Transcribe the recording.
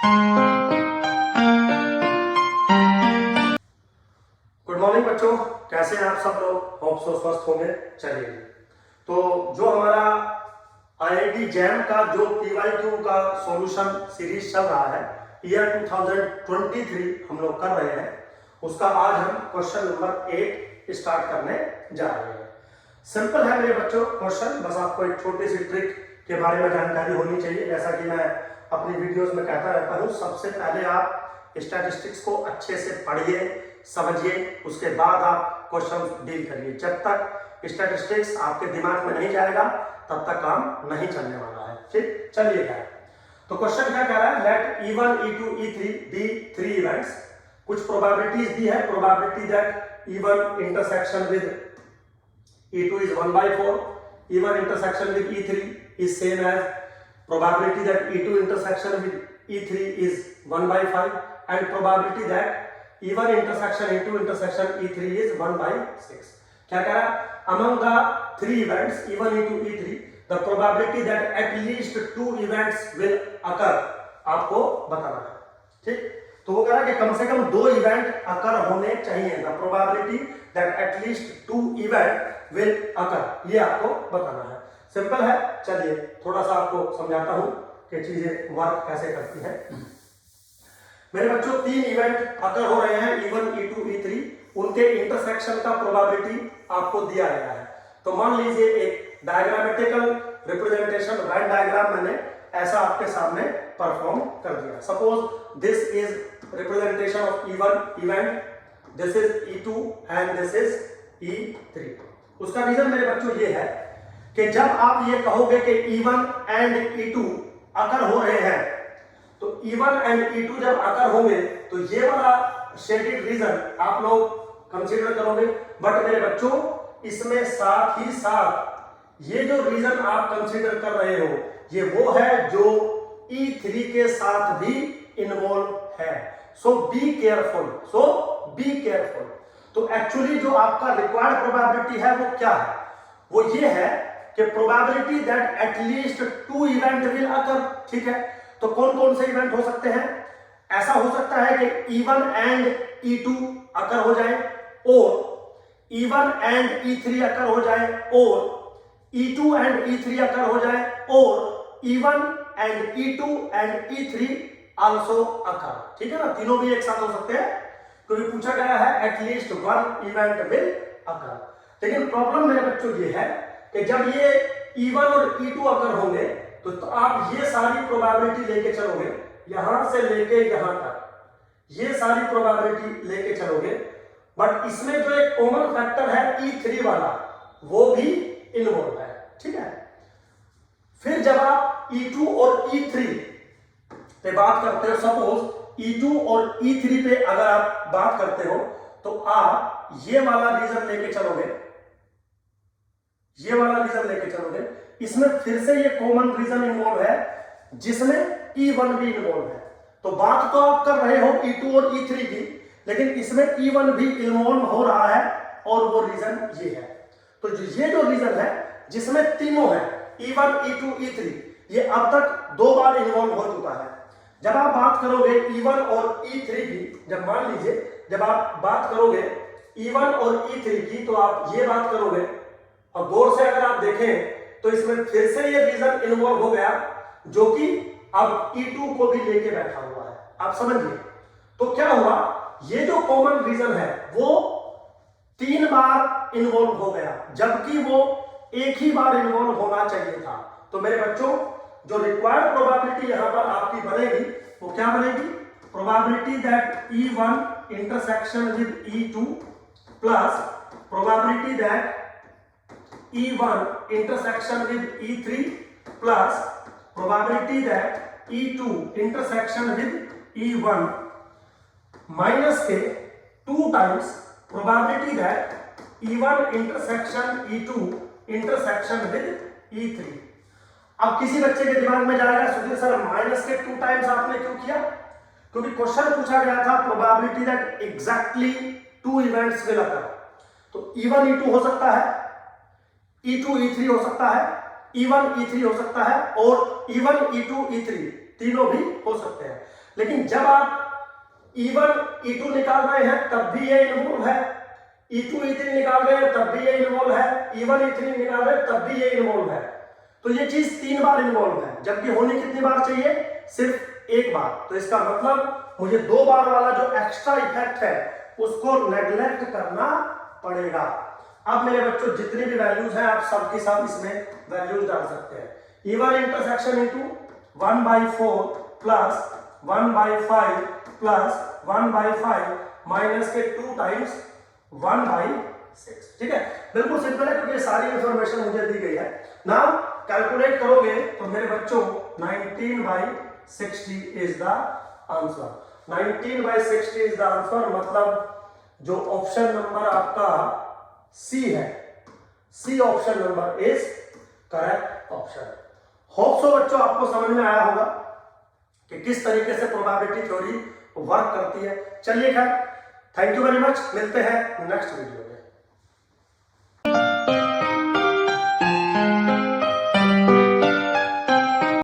Good morning बच्चों, कैसे हैं आप सब लोग? होप सो स्वस्थ होंगे। चलिए, तो जो हमारा आईआईटी जैम का जो पीवाईक्यू का सॉल्यूशन सीरीज चल रहा है, ईयर 2023 हम लोग कर रहे हैं, उसका आज हम क्वेश्चन नंबर 8 स्टार्ट करने जा रहे हैं। सिंपल है मेरे बच्चों क्वेश्चन, बस आपको एक छोटी सी ट्रिक के बारे में जानकारी होनी चाहिए। जैसा कि मैं अपनी वीडियोस में कहता रहता हूँ, सबसे पहले आप स्टैटिस्टिक्स को अच्छे से पढ़िए, समझिए, उसके बाद आप क्वेश्चन डील करिए। जब तक स्टैटिस्टिक्स आपके दिमाग में नहीं जाएगा तब तक काम नहीं चलने वाला है। ठीक, चलिए क्या तो क्वेश्चन क्या कह रहा है? Let E1, E2, E3 be 3 events. कुछ प्रोबेबिलिटीज दी है। Probability that E1 intersection with E2 is 1/4. E1 intersection with E3 is same as probability that E2 intersection with E3 is 1/5, and probability that E1 intersection E2 intersection E3 is 1/6. क्या कह रहा है? Among the three events E1, E2, E3, the probability that at least 2 events will occur आपको बताना है। ठीक, तो वो कह रहा है कि कम से कम 2 इवेंट अकर होने चाहिए। The probability that at least 2 event will occur, ये आपको बताना है। सिंपल है। चलिए थोड़ा सा आपको समझाता हूं कि चीजें वर्क कैसे करती है। मेरे बच्चों 3 इवेंट अकर हो रहे हैं, E1, E2, E3। उनके इंटरसेक्शन का प्रोबेबिलिटी आपको दिया गया है। तो मान लीजिए एक डायग्रामेटिकल रिप्रेजेंटेशन, वेन डायग्राम मैंने ऐसा आपके सामने परफॉर्म कर दिया। Suppose this is representation of E1 event, this is E2 and this is E3। उसका रीजन मेरे बच्चों ये है कि जब आप ये कहोगे कि E1 एंड E2 अकर हो रहे हैं, तो E1 एंड E2 जब अकर होंगे तो ये वाला शेडेड रीजन आप लोग कंसीडर करोगे। बट मेरे बच्चों इसमें साथ ही साथ ये जो रीजन आप कंसीडर कर रहे हो, ये वो है जो E3 के साथ भी इन्वॉल्व है। सो बी केयरफुल। तो एक्चुअली जो आपका रिक्वायर्ड प्रोबेबिलिटी है वो क्या है? वो ये है कि probability that at least 2 event will occur. ठीक है, तो कौन कौन से इवेंट हो सकते हैं? ऐसा हो सकता है कि E1 एंड E2 अकर हो जाए, और E1 एंड E3 अकर हो जाए, और E2 एंड E3 अकर हो जाए, और E1 and E2 and E3 also अकर। ठीक है ना, तीनों भी एक साथ हो सकते हैं क्योंकि पूछा गया है एटलीस्ट 1 इवेंट विल अकर। लेकिन प्रॉब्लम मेरे बच्चों ये है कि जब ये E1 और E2 अकर होंगे तो आप ये सारी प्रोबेबिलिटी लेके चलोगे, यहां से लेके यहां तक ये सारी प्रोबेबिलिटी लेके चलोगे, बट इसमें जो एक कॉमन फैक्टर है E3 वाला, वो भी इन्वॉल्व है। ठीक है, फिर जब आप E2 और E3 पे बात करते हो, सपोज E2 और E3 पे अगर आप बात करते हो तो आप ये वाला रीजन लेके चलोगे, इसमें फिर से ये कॉमन रीजन इन्वॉल्व है जिसमें E1 भी इन्वॉल्व है। तो बात तो आप कर रहे हो E2 और E3 की, लेकिन इसमें E1 भी इन्वॉल्व हो रहा है, और वो रीजन ये है। तो ये जो रीजन है जिसमें तीनों है, E1, E2, E3, ये अब तक 2 बार इन्वॉल्व हो चुका है। जब आप बात करोगे E1 और E3 की, जब मान लीजिए जब आप बात करोगे E1 और E3 की, तो आप ये बात करोगे, और गौर से अगर आप देखें तो इसमें फिर से ये रीजन इन्वॉल्व हो गया जो कि अब E2 को भी लेके बैठा हुआ है। आप समझिए, तो क्या हुआ, ये जो कॉमन रीजन है वो 3 बार इन्वॉल्व हो गया, जबकि वो एक ही बार इन्वॉल्व होना चाहिए था। तो मेरे बच्चों जो रिक्वायर्ड प्रोबेबिलिटी यहां पर आपकी बनेगी वो क्या बनेगी? Probability that E1 intersection with E2 plus probability that E1 intersection with E3 plus probability that E2 intersection with E1 minus के 2 times probability that E1 intersection E2 intersection with E3। अब किसी बच्चे के दिमाग में जाएगा, सुधीर सर माइनस के 2 times आपने क्यों किया? क्योंकि क्वेश्चन पूछा गया था probability that exactly 2 events will occur. तो E1 E2 हो सकता है, E2 E3 हो सकता है, E1 E3 हो सकता है, और E1 E2 E3 तीनों भी हो सकते हैं। लेकिन जब आप E1 E2 निकाल रहे हैं तब भी ये इन्वॉल्व है, E2 E3 निकाल रहे हैं तब भी ये इन्वॉल्व है, E1 E3 निकाल रहे हैं तब भी ये इन्वॉल्व है। तो ये चीज 3 बार इन्वॉल्व है, जबकि होनी कितनी बार चाहिए, सिर्फ 1 बार। तो इसका मतलब मुझे 2 बार वाला जो एक्स्ट्रा इफेक्ट है उसको नेग्लेक्ट करना पड़ेगा। अब मेरे बच्चों जितनी भी वैल्यूज हैं आप सबके साथ इसमें वैल्यूज डाल सकते हैं। E1 intersection into 1/4 plus 1/5 plus 1/5 minus के 2 टाइम्स 1/6। ठीक है, बिल्कुल सिंपल है क्योंकि ये सारी इंफॉर्मेशन मुझे दी गई है। नाउ कैलकुलेट करोगे तो मेरे बच्चों 19/60 is the answer. 19/60 is the answer, मतलब जो ऑप्शन नंबर आपका सी है, C option number is correct option. Hope so बच्चों आपको समझ में आया होगा कि किस तरीके से प्रोबेबिलिटी थ्योरी वर्क करती है। चलिए खैर, थैंक यू वेरी मच, मिलते हैं नेक्स्ट वीडियो में।